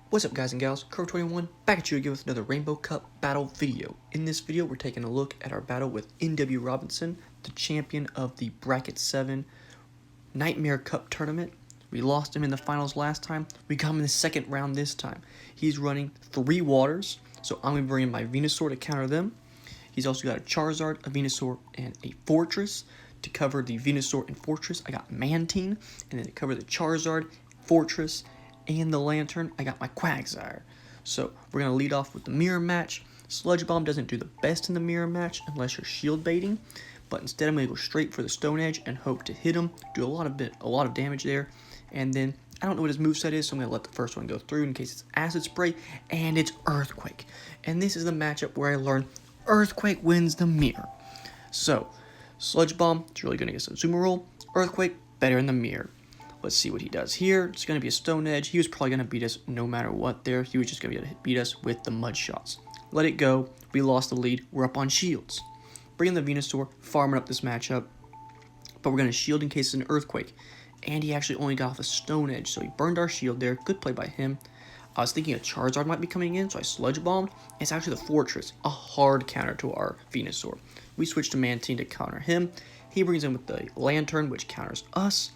What's up, guys and gals? Curve21 back at you again with another Rainbow Cup battle video. In this video, we're taking a look at our battle with N.W. Robinson, the champion of the Bracket 7 Nightmare Cup tournament. We lost him in the finals last time. We got him in the second round this time. He's running 3 waters, so I'm going to bring in my Venusaur to counter them. He's also got a Charizard, a Venusaur, and a Fortress. To cover the Venusaur and Fortress, I got Mantine, and then to cover the Charizard, Fortress, and the Lantern, I got my Quagsire. So we're going to lead off with the mirror match. Sludge Bomb doesn't do the best in the mirror match unless you're shield baiting, but instead I'm going to go straight for the Stone Edge and hope to hit him, do a lot of damage there, and then I don't know what his moveset is, so I'm going to let the first one go through in case it's Acid Spray, and it's Earthquake. And this is the matchup where I learned Earthquake wins the mirror. So, Sludge Bomb, it's really good against a Azumarill. Earthquake, better in the mirror. Let's see what he does here. It's going to be a Stone Edge. He was probably going to beat us no matter what there. He was just going to be able to beat us with the Mud Shots. Let it go. We lost the lead. We're up on shields. Bring in the Venusaur, farming up this matchup. But we're going to shield in case it's an Earthquake. And he actually only got off a Stone Edge, so he burned our shield there. Good play by him. I was thinking a Charizard might be coming in, so I Sludge Bombed. It's actually the Fortress, a hard counter to our Venusaur. We switched to Mantine to counter him. He brings in with the Lantern, which counters us.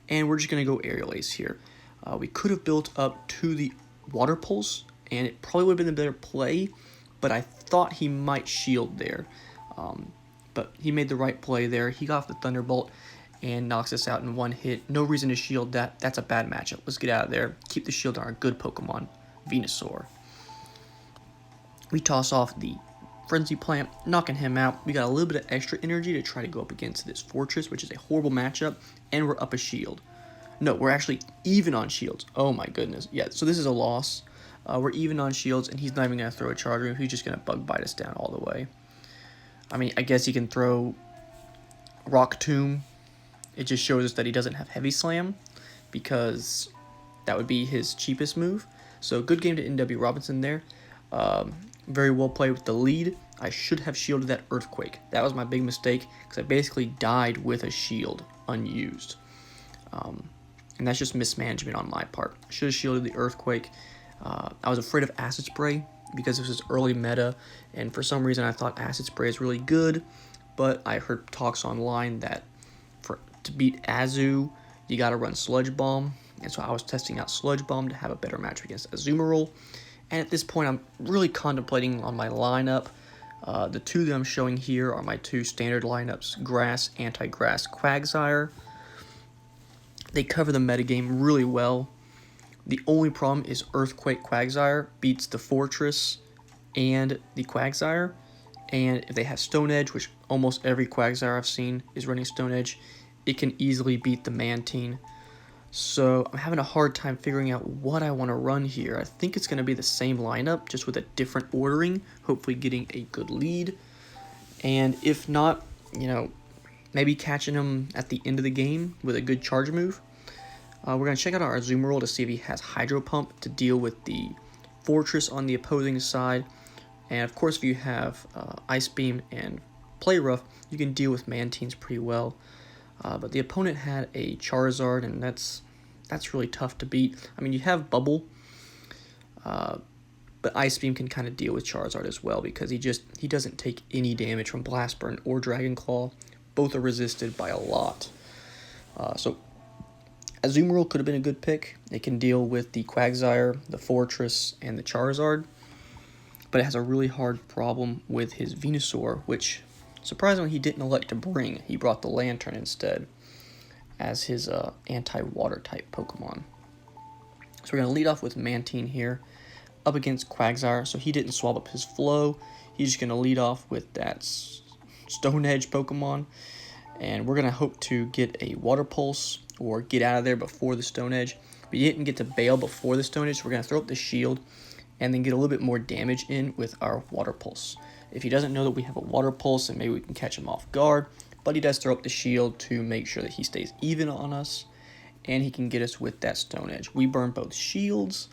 And we're just going to go Aerial Ace here. We could have built up to the Water Pulse, and it probably would have been a better play, but I thought he might shield there. But he made the right play there. He got off the Thunderbolt and knocks us out in one hit. No reason to shield that. That's a bad matchup. Let's get out of there. Keep the shield on our good Pokemon, Venusaur. We toss off the Frenzy Plant, knocking him out. We got a little bit of extra energy to try to go up against this Fortress, which is a horrible matchup, and we're up a shield. No, we're actually even on shields. Oh my goodness. Yeah, so this is a loss. We're even on shields, and he's not even going to throw a Charge Move. He's just going to Bug Bite us down all the way. I mean, I guess he can throw Rock Tomb. It just shows us that he doesn't have Heavy Slam, because that would be his cheapest move. So good game to N.W. Robinson there. Very well played with the lead. I should have shielded that Earthquake. That was my big mistake, because I basically died with a shield unused. And that's just mismanagement on my part. I should have shielded the Earthquake. I was afraid of Acid Spray because this was early meta, and for some reason I thought Acid Spray is really good, but I heard talks online that to beat Azu, you gotta run Sludge Bomb, and so I was testing out Sludge Bomb to have a better match against Azumarill. And at this point, I'm really contemplating on my lineup. The two that I'm showing here are my two standard lineups, Grass, Anti-Grass, Quagsire. They cover the metagame really well. The only problem is Earthquake Quagsire beats the Fortress and the Quagsire. And if they have Stone Edge, which almost every Quagsire I've seen is running Stone Edge, it can easily beat the Mantine. So I'm having a hard time figuring out what I want to run here. I think it's going to be the same lineup, just with a different ordering, hopefully getting a good lead. And if not, maybe catching him at the end of the game with a good charge move. We're going to check out our Azumarill to see if he has Hydro Pump to deal with the Fortress on the opposing side. And of course, if you have Ice Beam and Play Rough, you can deal with Mantines pretty well. But the opponent had a Charizard, and that's really tough to beat. I mean, you have Bubble, but Ice Beam can kind of deal with Charizard as well, because he doesn't take any damage from Blast Burn or Dragon Claw. Both are resisted by a lot. So Azumarill could have been a good pick. It can deal with the Quagsire, the Fortress, and the Charizard, but it has a really hard problem with his Venusaur, which surprisingly he didn't elect to bring. He brought the Lantern instead as his anti-water type Pokemon. So we're going to lead off with Mantine here up against Quagsire. So he didn't swap up his flow. He's just going to lead off with that Stone Edge Pokemon. And we're going to hope to get a Water Pulse or get out of there before the Stone Edge. We didn't get to bail before the Stone Edge, so we're going to throw up the shield and then get a little bit more damage in with our Water Pulse. If he doesn't know that we have a Water Pulse, then maybe we can catch him off guard. But he does throw up the shield to make sure that he stays even on us, and he can get us with that Stone Edge. We burn both shields,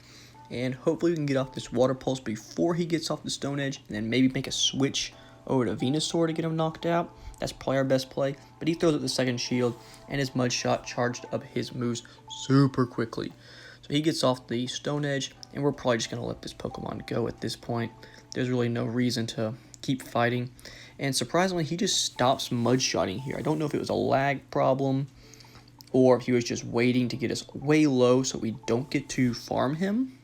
and hopefully we can get off this Water Pulse before he gets off the Stone Edge, and then maybe make a switch over to Venusaur to get him knocked out. That's probably our best play. But he throws up the second shield, and his Mud Shot charged up his moves super quickly. So he gets off the Stone Edge, and we're probably just going to let this Pokemon go at this point. There's really no reason to keep fighting. And surprisingly, he just stops Mudshotting here. I don't know if it was a lag problem or if he was just waiting to get us way low so we don't get to farm him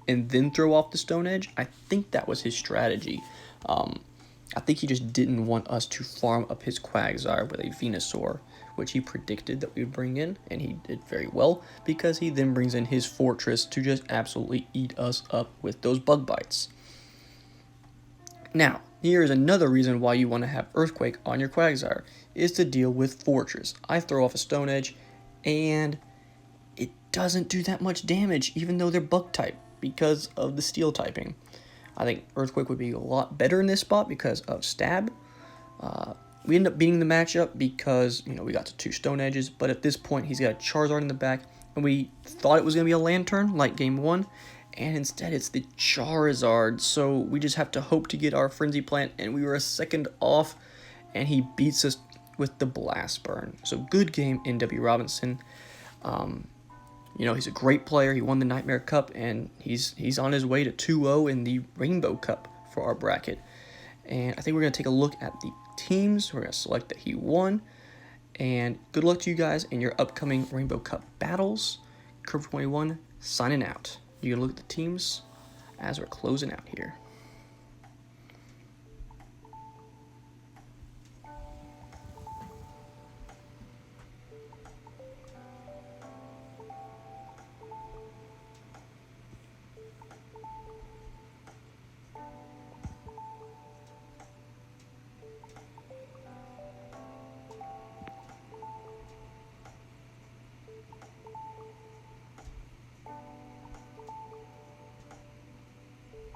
and then throw off the Stone Edge. I think that was his strategy. I think he just didn't want us to farm up his Quagsire with a Venusaur, which he predicted that we would bring in, and he did very well, because he then brings in his Fortress to just absolutely eat us up with those Bug Bites. Now, here is another reason why you want to have Earthquake on your Quagsire, is to deal with Fortress. I throw off a Stone Edge, and it doesn't do that much damage, even though they're Bug type, because of the Steel typing. I think Earthquake would be a lot better in this spot because of Stab. We end up beating the matchup because, we got to 2 Stone Edges, but at this point he's got a Charizard in the back, and we thought it was going to be a Lantern like game 1, and instead it's the Charizard, so we just have to hope to get our Frenzy Plant, and we were a second off, and he beats us with the Blast Burn. So good game, NW Robinson. He's a great player. He won the Nightmare Cup, and he's on his way to 2-0 in the Rainbow Cup for our bracket. And I think we're going to take a look at the teams. We're going to select that he won. And good luck to you guys in your upcoming Rainbow Cup battles. Curve 21 signing out. You can look at the teams as we're closing out here.